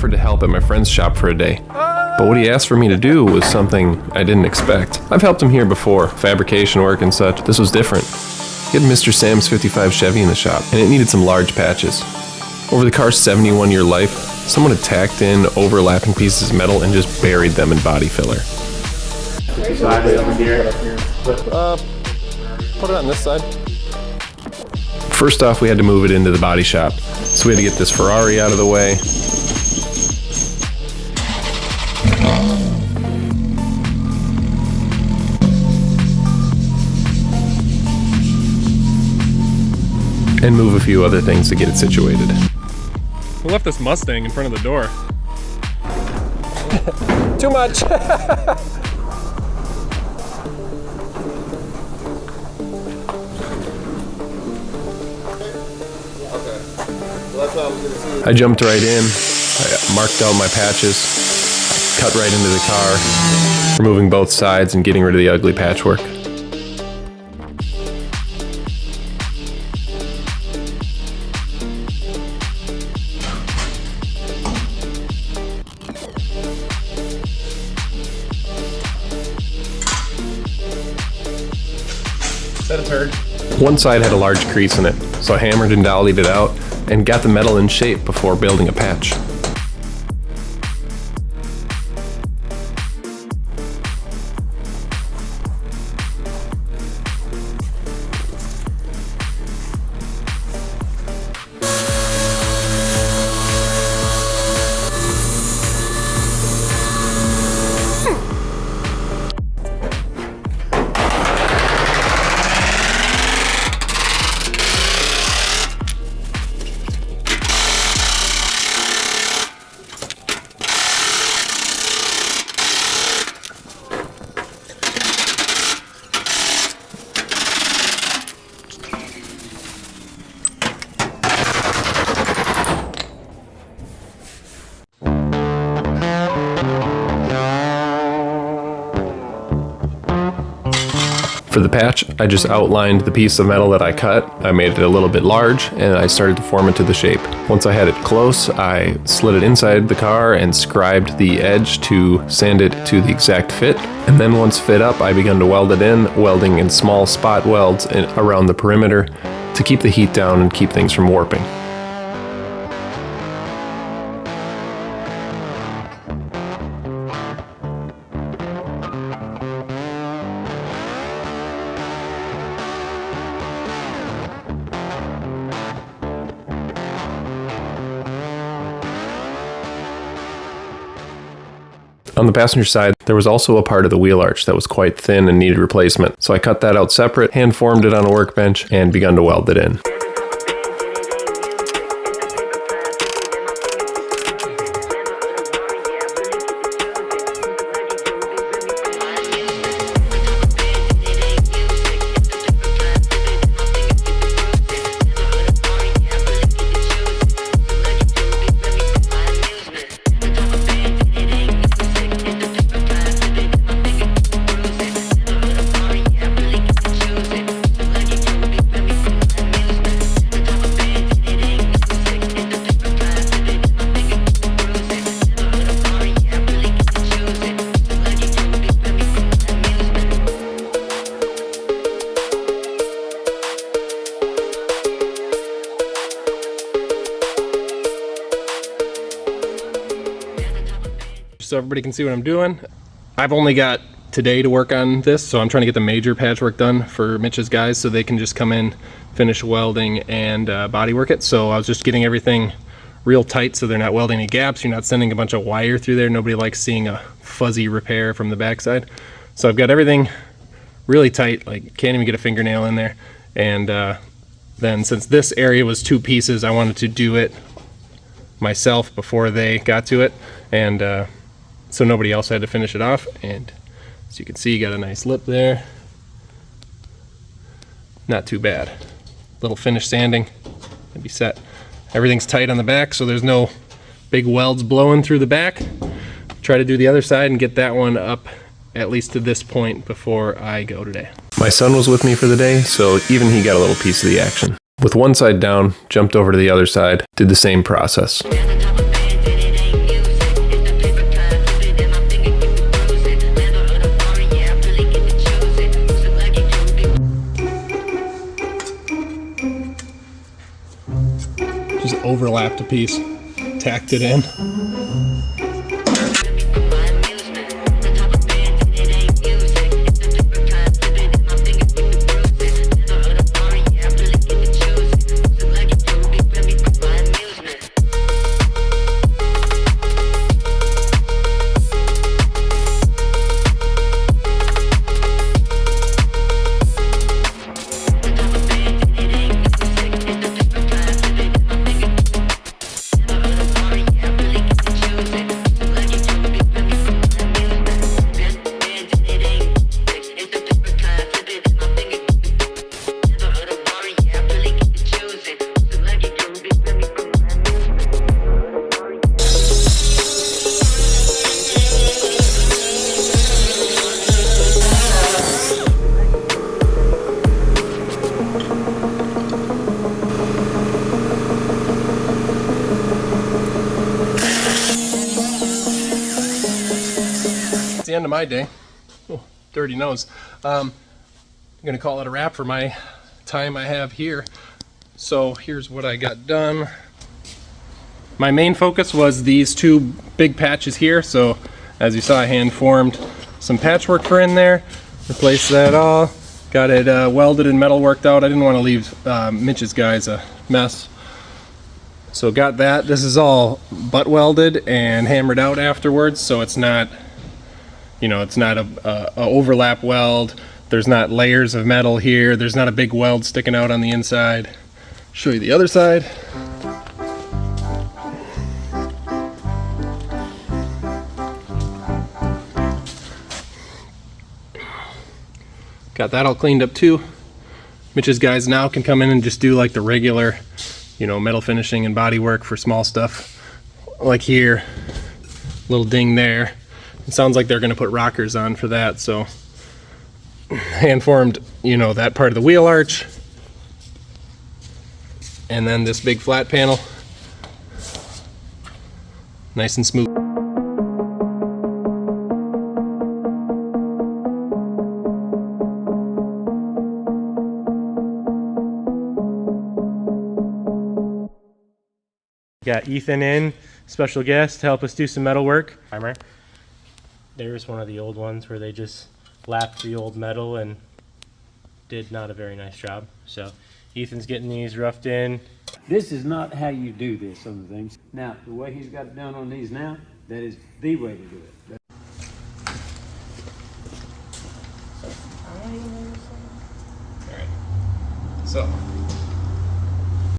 offered to help at my friend's shop for a day. But what he asked for me to do was something I didn't expect. I've helped him here before, fabrication work and such. This was different. He had Mr. Sam's 55 Chevy in the shop, and it needed some large patches. Over the car's 71-year life, someone had tacked in overlapping pieces of metal and just buried them in body filler. Put it on this side. First off, we had to move it into the body shop. So we had to get this Ferrari out of the way. And move a few other things to get it situated. We left this Mustang in front of the door. Too much! I jumped right in, I marked out my patches, cut right into the car, removing both sides and getting rid of the ugly patchwork. Is that a turd? One side had a large crease in it, so I hammered and dollied it out and got the metal in shape before building a patch. For the patch, I just outlined the piece of metal that I cut. I made it a little bit large and I started to form it to the shape. Once I had it close, I slid it inside the car and scribed the edge to sand it to the exact fit. And then once fit up, I began to weld it in, welding in small spot welds around the perimeter to keep the heat down and keep things from warping. On the passenger side, there was also a part of the wheel arch that was quite thin and needed replacement, so I cut that out separate, hand formed it on a workbench, and begun to weld it in. So everybody can see what I'm doing. I've only got today to work on this, so I'm trying to get the major patchwork done for Mitch's guys so they can just come in, finish welding, and body work it. So I was just getting everything real tight so they're not welding any gaps. You're not sending a bunch of wire through there. Nobody likes seeing a fuzzy repair from the backside. So I've got everything really tight, like can't even get a fingernail in there. And then since this area was two pieces, I wanted to do it myself before they got to it. And so nobody else had to finish it off. And as you can see, you got a nice lip there. Not too bad. Little finish sanding and be set. Everything's tight on the back, so there's no big welds blowing through the back. Try to do the other side and get that one up at least to this point before I go today. My son was with me for the day, so even he got a little piece of the action. With one side down, jumped over to the other side, did the same process. Just overlapped a piece, tacked it in. The end of my day. Oh, dirty nose. I'm gonna call it a wrap for my time I have here. So here's what I got done. My main focus was these two big patches here. So as you saw, I hand formed some patchwork for in there, replaced that all, got it welded and metal worked out. I didn't want to leave Mitch's guys a mess. So got that. This is all butt welded and hammered out afterwards, so it's not, you know, it's not a overlap weld. There's not layers of metal here. There's not a big weld sticking out on the inside. Show you the other side. Got that all cleaned up too. Mitch's guys now can come in and just do like the regular, you know, metal finishing and body work for small stuff. Like here, little ding there. It sounds like they're gonna put rockers on for that, so hand formed, you know, that part of the wheel arch. And then this big flat panel. Nice and smooth. Got Ethan in, special guest, to help us do some metal work. Primer. There's one of the old ones where they just lapped the old metal and did not a very nice job. So Ethan's getting these roughed in. This is not how you do this on the things. Now, the way he's got it done on these now, that is the way to do it. So